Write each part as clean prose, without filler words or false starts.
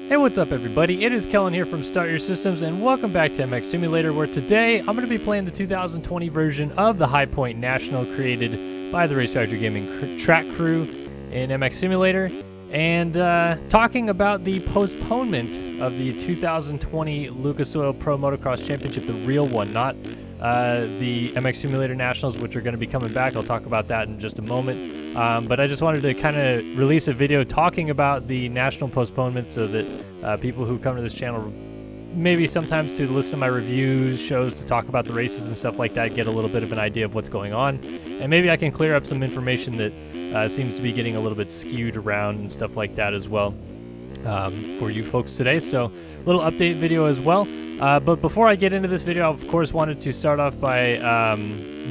Hey, what's up everybody? It is Kellen here from Start Your Systems, and welcome back to MX Simulator, where today I'm going to be playing the 2020 version of the High Point National created by the Race Factory Gaming track crew in MX Simulator, and talking about the postponement of the 2020 Lucas Oil Pro Motocross Championship, the real one, not the MX Simulator Nationals, which are going to be coming back. I'll talk about that in just a moment. But I just wanted to kind of release a video talking about the national postponement so that people who come to this channel, maybe sometimes to listen to my reviews, shows to talk about the races and stuff like that, get a little bit of an idea of what's going on. And maybe I can clear up some information that seems to be getting a little bit skewed around and stuff like that as well for you folks today. So a little update video as well. But before I get into this video, I of course wanted to start off by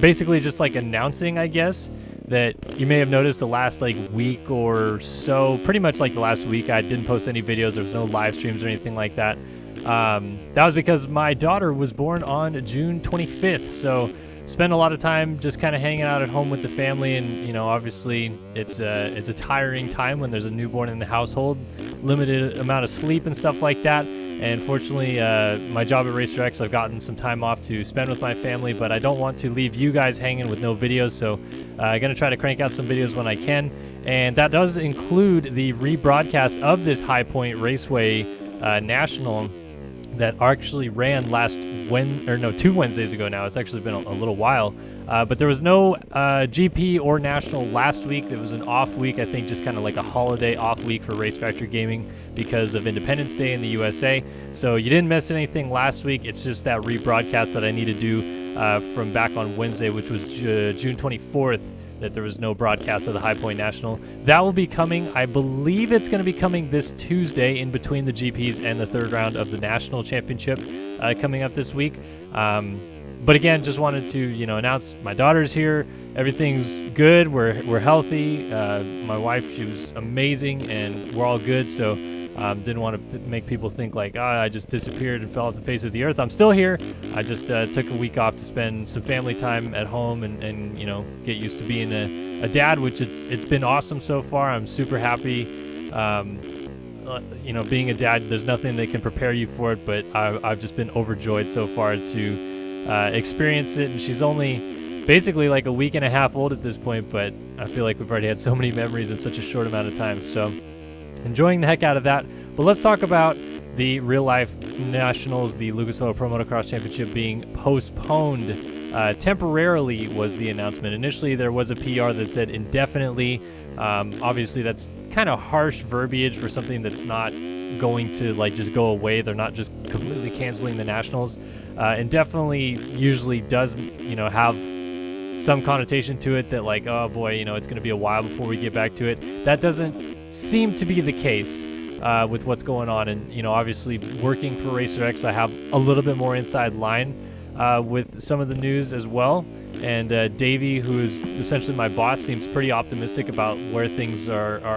basically just like announcing, I guess, that you may have noticed the last week or so, pretty much the last week, I didn't post any videos. There was no live streams or anything like that. That was because my daughter was born on June 25th, so spent a lot of time just kind of hanging out at home with the family, and obviously it's a tiring time when there's a newborn in the household, limited amount of sleep and stuff like that. And fortunately, my job at Racer X, I've gotten some time off to spend with my family, but I don't want to leave you guys hanging with no videos, so I'm going to try to crank out some videos when I can. And that does include the rebroadcast of this High Point Raceway National that actually ran two Wednesdays ago now. It's actually been a little while. But there was no GP or National last week. It was an off week, I think, just kind of like a holiday off week for Race Factory Gaming because of Independence Day in the USA. So you didn't miss anything last week. It's just that rebroadcast that I need to do from back on Wednesday, which was June 24th, that there was no broadcast of the High Point National. That will be coming. I believe it's going to be coming this Tuesday in between the GPs and the third round of the National Championship coming up this week. But again, just wanted to announce my daughter's here. Everything's good. We're healthy. My wife, she was amazing, and we're all good. So didn't want to make people think I just disappeared and fell off the face of the earth. I'm still here. I just took a week off to spend some family time at home and get used to being a dad, which it's been awesome so far. I'm super happy. Being a dad, there's nothing that can prepare you for it, but I've just been overjoyed so far to experience it. And she's only basically a week and a half old at this point, but I feel like we've already had so many memories in such a short amount of time. So enjoying the heck out of that. But let's talk about the real life nationals, the Lucas Oil Pro Motocross Championship being postponed temporarily was the announcement. Initially there was a PR that said indefinitely. Obviously that's kind of harsh verbiage for something that's not going to just go away. They're not just completely canceling the nationals. Indefinitely usually does have some connotation to it that oh boy, it's going to be a while before we get back to it. That doesn't seem to be the case with what's going on. And obviously working for Racer X, I have a little bit more inside line with some of the news as well. And Davey, who is essentially my boss, seems pretty optimistic about where things are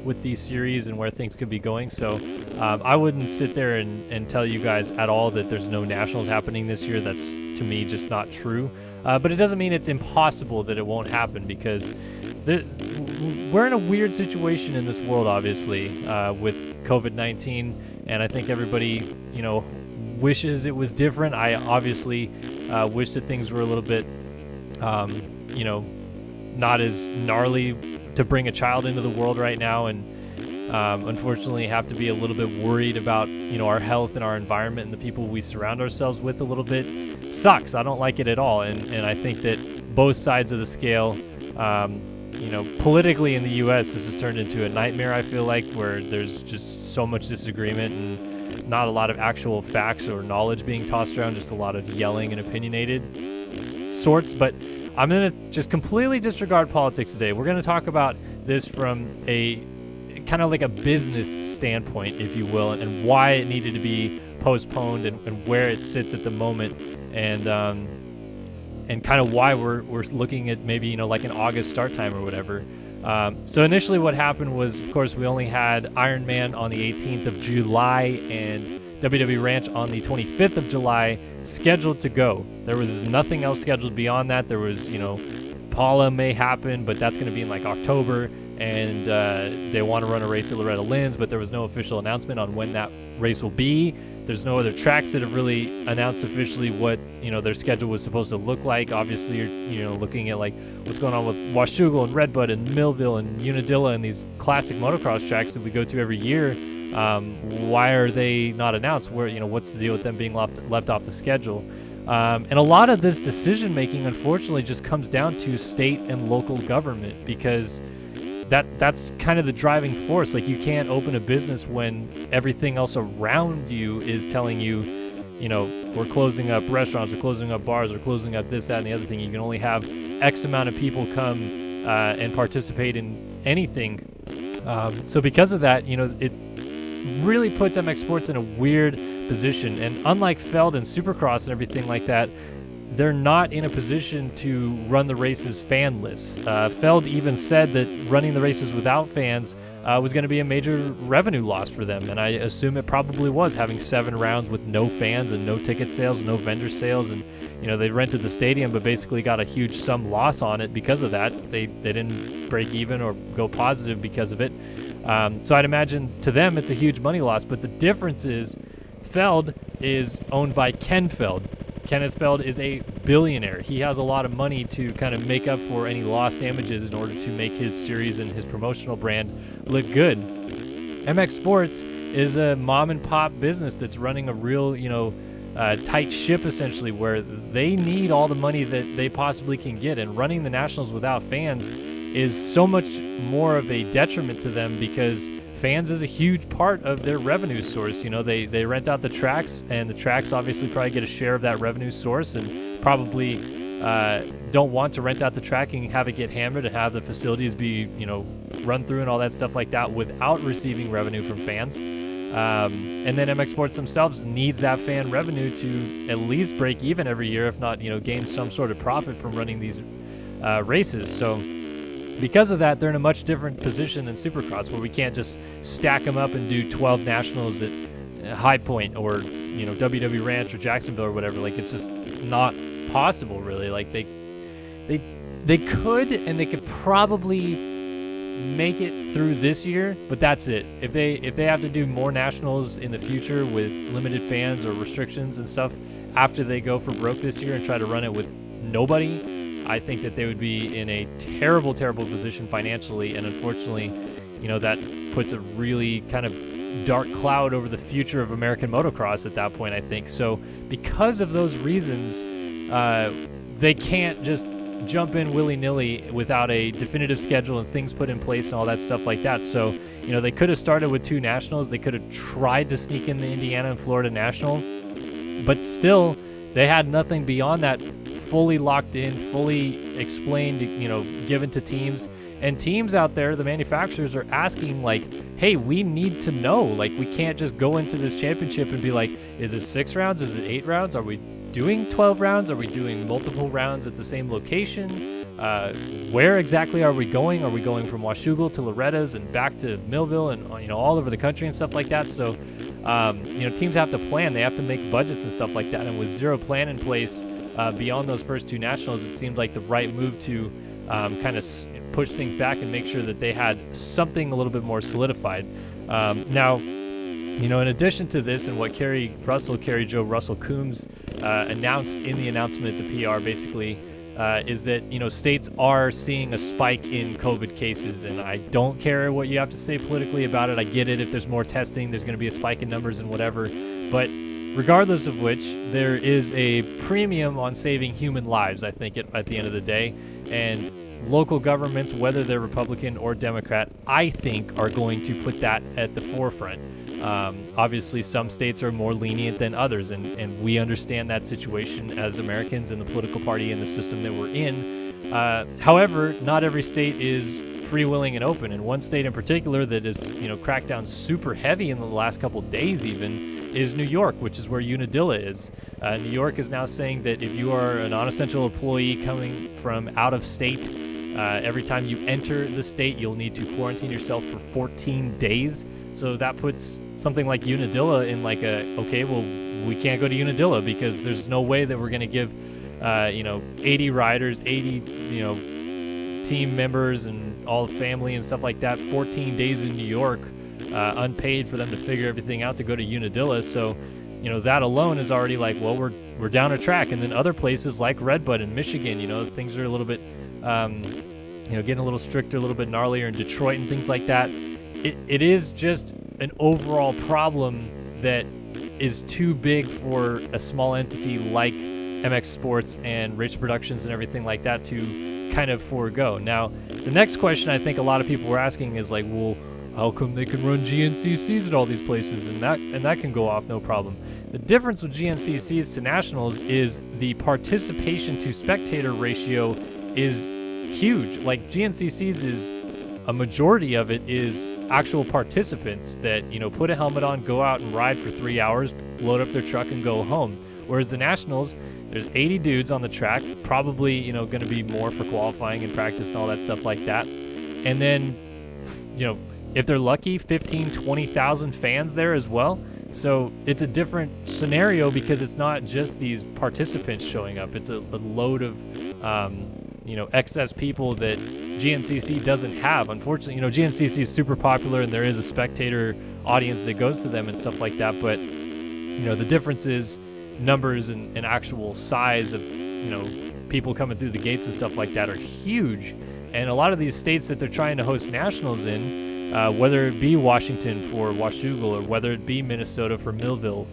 with these series and where things could be going. So I wouldn't sit there and tell you guys at all that there's no nationals happening this year. That's, to me, just not true. But it doesn't mean it's impossible that it won't happen, because we're in a weird situation in this world, obviously, with COVID-19, and I think everybody, wishes it was different. I obviously wish that things were a little bit, not as gnarly to bring a child into the world right now, and unfortunately have to be a little bit worried about, our health and our environment and the people we surround ourselves with a little bit. Sucks. I don't like it at all, and I think that both sides of the scale, politically in the U.S., this has turned into a nightmare, I feel like, where there's just so much disagreement and not a lot of actual facts or knowledge being tossed around, just a lot of yelling and opinionated sorts. But I'm going to just completely disregard politics today. We're going to talk about this from a kind of a business standpoint, if you will, and why it needed to be postponed and where it sits at the moment, and kind of why we're looking at maybe an August start time or whatever. So initially what happened was, of course, we only had Ironman on the 18th of July and WWE Ranch on the 25th of July scheduled to go. There was nothing else scheduled beyond that. There was, Paula may happen, but that's going to be in October. and they want to run a race at Loretta Lynn's, but there was no official announcement on when that race will be. There's no other tracks that have really announced officially what, their schedule was supposed to look like. Obviously, you're, looking at like what's going on with Washougal and Redbud and Millville and Unadilla and these classic motocross tracks that we go to every year. Why are they not announced? Where, what's the deal with them being left off the schedule? And a lot of this decision making, unfortunately, just comes down to state and local government, because that's kind of the driving force. Like, you can't open a business when everything else around you is telling you, we're closing up restaurants, we're closing up bars, we're closing up this, that, and the other thing. You can only have X amount of people come and participate in anything. So because of that, it really puts MX Sports in a weird position. And unlike Feld and Supercross and everything like that, they're not in a position to run the races fanless. Feld even said that running the races without fans was going to be a major revenue loss for them, and I assume it probably was, having 7 rounds with no fans and no ticket sales, no vendor sales, and they rented the stadium but basically got a huge sum loss on it because of that. They didn't break even or go positive because of it. So I'd imagine to them it's a huge money loss, but the difference is Feld is owned by Ken Feld. Kenneth Feld is a billionaire. He has a lot of money to kind of make up for any lost damages in order to make his series and his promotional brand look good. MX Sports is a mom and pop business that's running a real, tight ship, essentially, where they need all the money that they possibly can get, and running the Nationals without fans is so much more of a detriment to them, because fans is a huge part of their revenue source. They rent out the tracks, and the tracks obviously probably get a share of that revenue source, and probably don't want to rent out the track and have it get hammered and have the facilities be, run through and all that stuff like that without receiving revenue from fans. And then MX Sports themselves needs that fan revenue to at least break even every year, if not, gain some sort of profit from running these races. So because of that, they're in a much different position than Supercross, where we can't just stack them up and do 12 nationals at High Point or WW Ranch or Jacksonville or whatever. Like, it's just not possible, really. Like, they could, and they could probably make it through this year, but that's it. If they have to do more nationals in the future with limited fans or restrictions and stuff after they go for broke this year and try to run it with nobody, I think that they would be in a terrible, terrible position financially, and unfortunately, that puts a really kind of dark cloud over the future of American motocross at that point, I think. So because of those reasons, they can't just jump in willy-nilly without a definitive schedule and things put in place and all that stuff like that. So, they could have started with 2 nationals. They could have tried to sneak in the Indiana and Florida National, but still, they had nothing beyond that fully locked in, fully explained, given to teams. And teams out there, the manufacturers, are asking, like, hey, we need to know. Like, we can't just go into this championship and be like, is it 6 rounds? Is it 8 rounds? Are we doing 12 rounds? Are we doing multiple rounds at the same location? Where exactly are we going? Are we going from Washougal to Loretta's and back to Millville and, all over the country and stuff like that? So, teams have to plan. They have to make budgets and stuff like that. And with zero plan in place, beyond those first 2 nationals, it seemed like the right move to kind of push things back and make sure that they had something a little bit more solidified. Now, in addition to this, and what Carrie Joe Russell Coombs announced in the announcement, the PR basically, is that, states are seeing a spike in COVID cases, and I don't care what you have to say politically about it. I get it. If there's more testing, there's going to be a spike in numbers and whatever, but regardless of which, there is a premium on saving human lives, I think, at the end of the day. And local governments, whether they're Republican or Democrat, I think are going to put that at the forefront. Obviously, some states are more lenient than others, and we understand that situation as Americans in the political party and the system that we're in. However, not every state is free, willing, and open. And one state in particular that is, cracked down super heavy in the last couple days even is New York, which is where Unadilla is. New York is now saying that if you are a non-essential employee coming from out of state, every time you enter the state, you'll need to quarantine yourself for 14 days. So that puts something like Unadilla in like we can't go to Unadilla because there's no way that we're going to give, 80 riders, 80, team members and all the family and stuff like that 14 days in New York, unpaid, for them to figure everything out to go to Unadilla. So, you know, that alone is already like, well, we're down a track. And then other places like Redbud in Michigan, you know, things are a little bit, you know, getting a little stricter, a little bit gnarlier in Detroit and things like that. It is just an overall problem that is too big for a small entity like MX Sports and Race Productions and everything like that to kind of forego. Now, the next question I think a lot of people were asking is like, well, how come they can run GNCCs at all these places and that can go off no problem? The difference with GNCCs to nationals is the participation to spectator ratio is huge. Like GNCCs is a majority of it is actual participants that, you know, put a helmet on, go out and ride for 3 hours, load up their truck and go home. Whereas the nationals, there's 80 dudes on the track, probably, you know, going to be more for qualifying and practice and all that stuff like that. And then, you know, if they're lucky, 15, 20,000 fans there as well. So it's a different scenario because it's not just these participants showing up. It's a load of, you know, excess people that GNCC doesn't have. Unfortunately, you know, GNCC is super popular and there is a spectator audience that goes to them and stuff like that. But, you know, the difference is numbers and actual size of, you know, people coming through the gates and stuff like that are huge. And a lot of these states that they're trying to host nationals in, whether it be Washington for Washougal or whether it be Minnesota for Millville,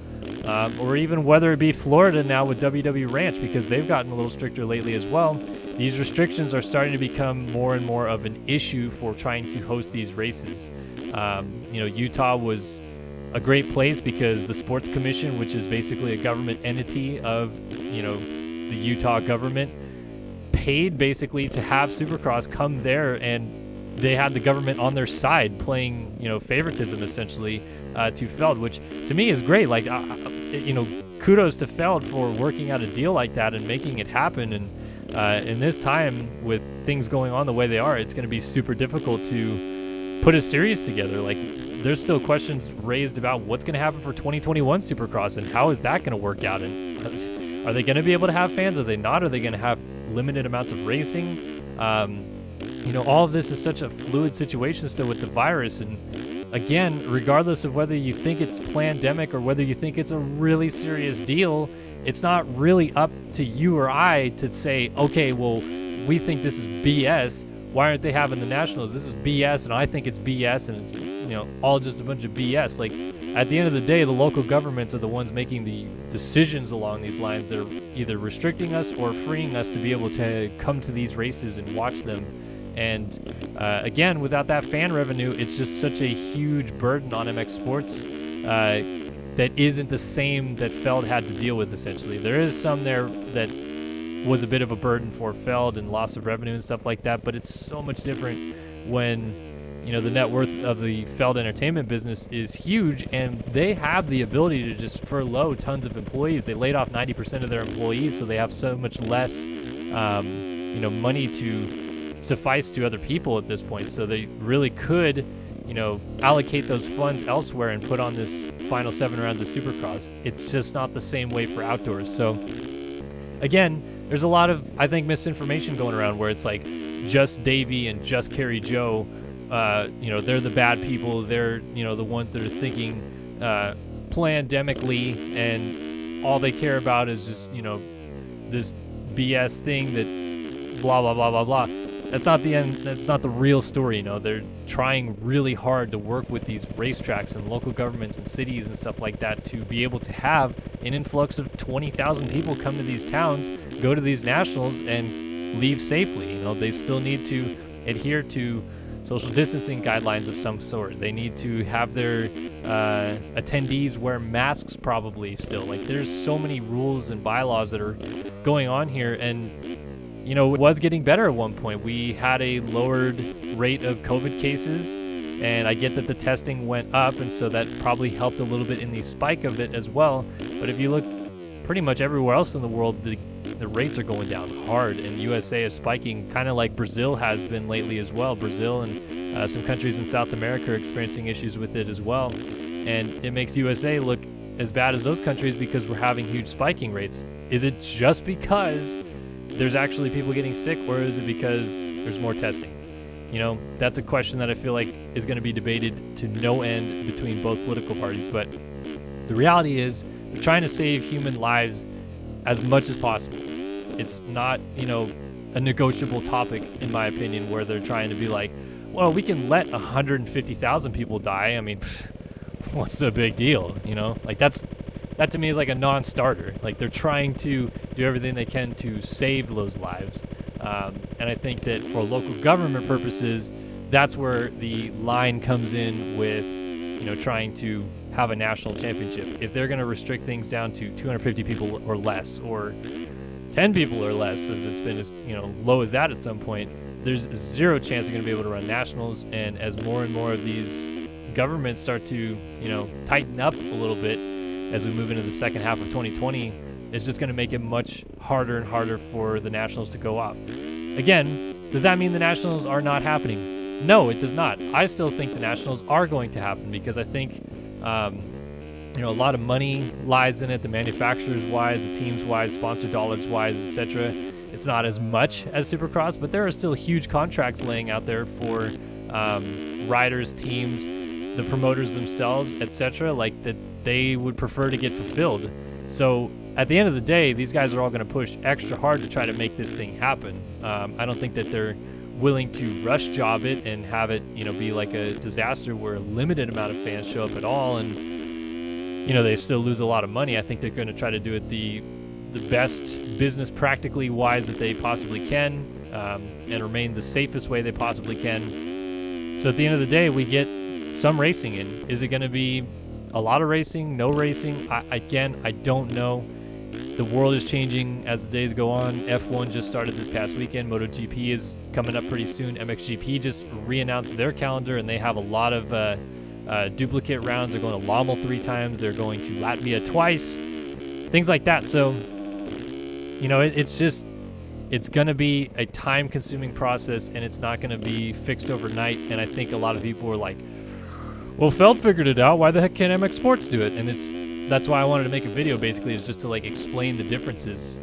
or even whether it be Florida now with WW Ranch, because they've gotten a little stricter lately as well, these restrictions are starting to become more and more of an issue for trying to host these races. You know, Utah was a great place because the Sports Commission, which is basically a government entity of, you know, the Utah government, paid basically to have Supercross come there, and they had the government on their side playing, you know, favoritism essentially to Feld, which to me is great. Like, you know, kudos to Feld for working out a deal like that and making it happen. And in this time with things going on the way they are, it's going to be super difficult to put a series together. Like, there's still questions raised about what's going to happen for 2021 Supercross and how is that going to work out, and are they going to be able to have fans? Are they not? Are they going to have limited amounts of racing? You know, all of this is such a fluid situation still with the virus. And again, regardless of whether you think it's pandemic or whether you think it's a really serious deal, it's not really up to you or I to say, okay, well, we think this is BS. Why aren't they having the nationals? This is BS, and I think it's BS, and it's, you know, all just a bunch of BS. Like, at the end of the day, the local governments are the ones making the decisions along these lines that are either restricting us or freeing us to be able to come to these races and watch them. And again, without that fan revenue, it's just such a huge burden on MX Sports that isn't the same that Feld had to deal with, essentially. There is some there that was a bit of a burden for Feld and loss of revenue and stuff like that, but it's so much different when, you know, the net worth of the Feld Entertainment business is huge, and they have the ability to just furlough tons of employees. They laid off 90% of their employees, so they have so much less, you know, money to suffice to other people at this point. So they really could, you know, allocate those funds elsewhere and put on this final 7 rounds of Supercross. It's just not the same way for outdoors. So again, there's a lot of, I think, misinformation going around where it's like just Davey and just Carrie Joe, you know, they're the bad people. They're, you know, the ones that are thinking pandemically, and all they care about is just, you know, this BS thing that blah, blah, blah, blah, blah. That's not the end. That's not the real story. You know, they're trying really hard to work with these racetracks and local governments and cities and stuff like that to be able to have an influx of 20,000 people come to these towns, go to these nationals, and leave safely. You know, they still need to adhere to social distancing guidelines of some sort. They need to have their attendees wear masks probably still. Like, there's so many rules and bylaws that are going on here, and you know, it was getting better at one point. We had a lowered rate of COVID cases, and I get that the testing went up, and so that probably helped a little bit in the spike of it as well. But if you look pretty much everywhere else in the world, the rates are going down hard, and USA is spiking, kind of like Brazil has been lately as well. Brazil and some countries in South America are experiencing issues with it as well, and it makes USA look as bad as those countries because we're having huge spiking rates. Is it just because there's actually people getting sick, or is it because there's more testing? You know, that's a question that I feel like is going to be debated to no end between both political parties. But the reality is they're trying to save human lives as much as possible. It's not, you know, a negotiable topic, in my opinion, where they're trying to be like, well, we can let 150,000 people die. I mean, what's the big deal? You know, like that to me is like a non-starter. Like they're trying to do everything they can to save those lives. And I think that for local government purposes, that's where the line comes in with, you know, trying to have a national championship. If they're going to restrict things down to 250 people or less, or 10 people or less, as it's been as, you know, low as that at some point, there's zero chance they're going to be able to run nationals. And as more and more of these governments start to, you know, tighten up a little bit as we move into the second half of 2020, it's just going to make it much harder and harder for the nationals to go off. Again, does that mean the nationals are not happening? No, it does not. I still think the nationals are going to happen because I think, you know, a lot of money lies in it, the manufacturers-wise, the teams-wise, sponsor dollars-wise, etc. It's not as much as Supercross, but there are still huge contracts laying out there for riders, teams, the promoters themselves, etc., like that they would prefer to get fulfilled. So at the end of the day, these guys are all going to push extra hard to try to make this thing happen. I don't think that they're willing to rush job it and have it, you know, be like a disaster where a limited amount of fans show up at all and, you know, they still lose a lot of money. I think they're going to try to do it the best business practically wise that they possibly can, and remain the safest way they possibly can. So at the end of the day, we get some racing in. Is it going to be a lot of racing, no racing? I don't know. The world is changing as the days go on. F1 just started this past weekend. MotoGP is coming up pretty soon. MXGP just re-announced their calendar, and they have a lot of duplicate rounds. They're going to Lommel 3 times. They're going to Latvia twice. Things like that. So, you know, it's going to be a time-consuming process, and it's not going to be fixed overnight. And I think a lot of people are like, well, Feld figured it out. Why the heck can't MX Sports do it? And that's why I wanted to make a video, basically, is just to like explain the differences.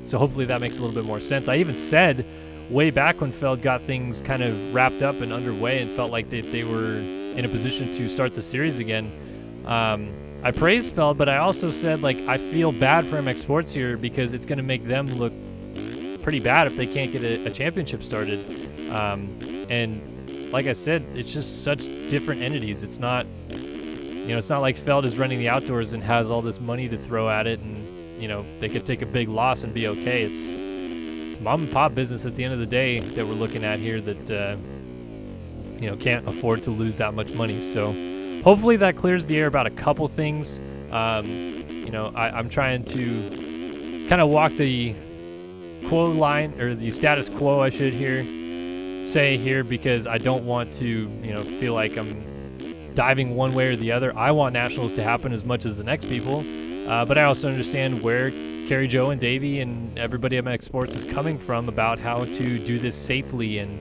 So hopefully that makes a little bit more sense. I even said way back when Feld got things kind of wrapped up and underway and felt like they were in a position to start the series again, I praised Feld, but I also said, like, I feel bad for MX Sports here because it's going to make them look pretty bad if they can't get a championship started. And like I said, it's just such different entities. It's not, you know, it's not like Feld is running the outdoors and has all this money to throw at it, and, you know, they could take a big loss and be okay. It's mom and pop business at the end of the day that we're looking at here that, you know, can't afford to lose that much money. So hopefully that clears the air about a couple things. You know, I'm trying to kind of walk the quo line, or the status quo, I should say here, because I don't want to, you know, feel like I'm diving one way or the other. I want nationals to happen as much as the next people, but I also understand where Kerry Joe and Davey and everybody at MX Sports is coming from about how to do this safely and,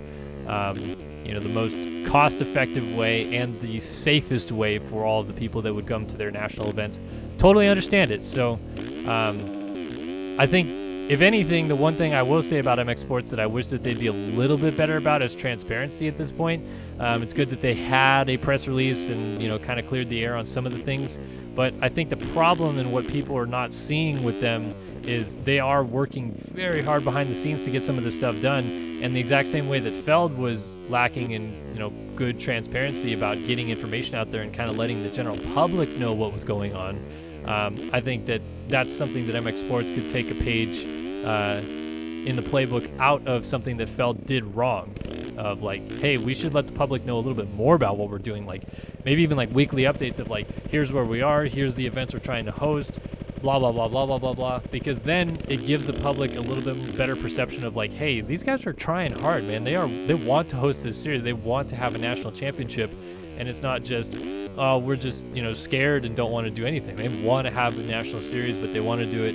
you know, the most cost-effective way and the safest way for all of the people that would come to their national events. Totally understand it. So I think, if anything, the one thing I will say about MX Sports that I wish that they'd be a little bit better about is transparency at this point. It's good that they had a press release and, you know, kind of cleared the air on some of the things. But I think the problem and what people are not seeing with them is they are working very hard behind the scenes to get some of this stuff done. And the exact same way that Feld was lacking in, you know, good transparency about getting information out there and kind of letting the general public know what was going on. I think that that's something that MX Sports could take a page in the playbook out of something that Feld did wrong, of like, hey, we should let the public know a little bit more about what we're doing, like maybe even like weekly updates of like, here's where we are, here's the events we're trying to host, blah blah blah blah blah blah blah, because then it gives the public a little bit better perception of like, hey, these guys are trying hard, man. They want to host this series, they want to have a national championship, and it's not just, oh, we're just, you know, scared and don't want to do anything. They want to have a national series, but they want to do it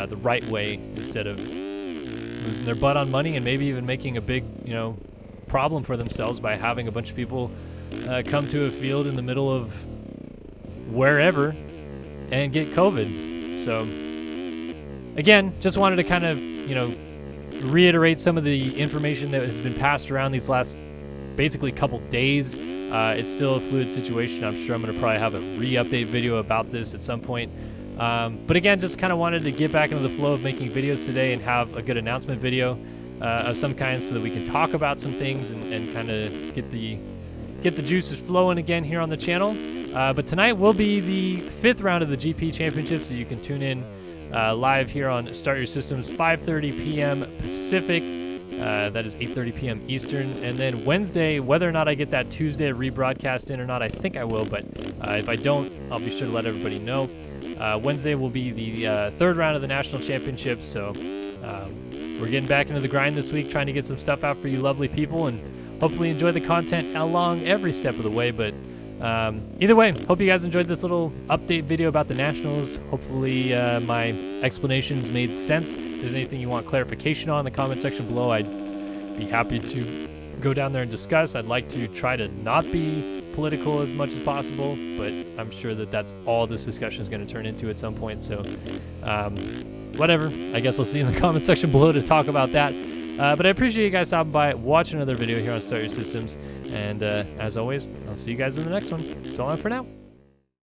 the right way instead of losing their butt on money and maybe even making a big, you know, problem for themselves by having a bunch of people come to a field in the middle of wherever and get COVID. So again, just wanted to kind of, you know, reiterate some of the information that has been passed around these last basically couple days. It's still a fluid situation. I'm sure I'm going to probably have a re-update video about this at some point. But again, just kind of wanted to get back into the flow of making videos today and have a good announcement video of some kind so that we can talk about some things and kind of get the juices flowing again here on the channel. But tonight will be the 5th round of the GP Championship, so you can tune in live here on Start Your Systems, 5:30 p.m. Pacific. That is 8:30 p.m. Eastern. And then Wednesday, whether or not I get that Tuesday rebroadcast in or not, I think I will, but if I don't, I'll be sure to let everybody know. Wednesday will be the 3rd round of the National Championship, so we're getting back into the grind this week, trying to get some stuff out for you lovely people, and hopefully enjoy the content along every step of the way. But either way, hope you guys enjoyed this little update video about the Nationals. Hopefully my explanations made sense. If there's anything you want clarification on in the comment section below, I'd be happy to go down there and discuss. I'd like to try to not be political as much as possible, but I'm sure that that's all this discussion is going to turn into at some point. So whatever, I guess I'll see you in the comment section below to talk about that. But I appreciate you guys stopping by, watching another video here on Start Your Systems, and as always, I'll see you guys in the next one. So long for now.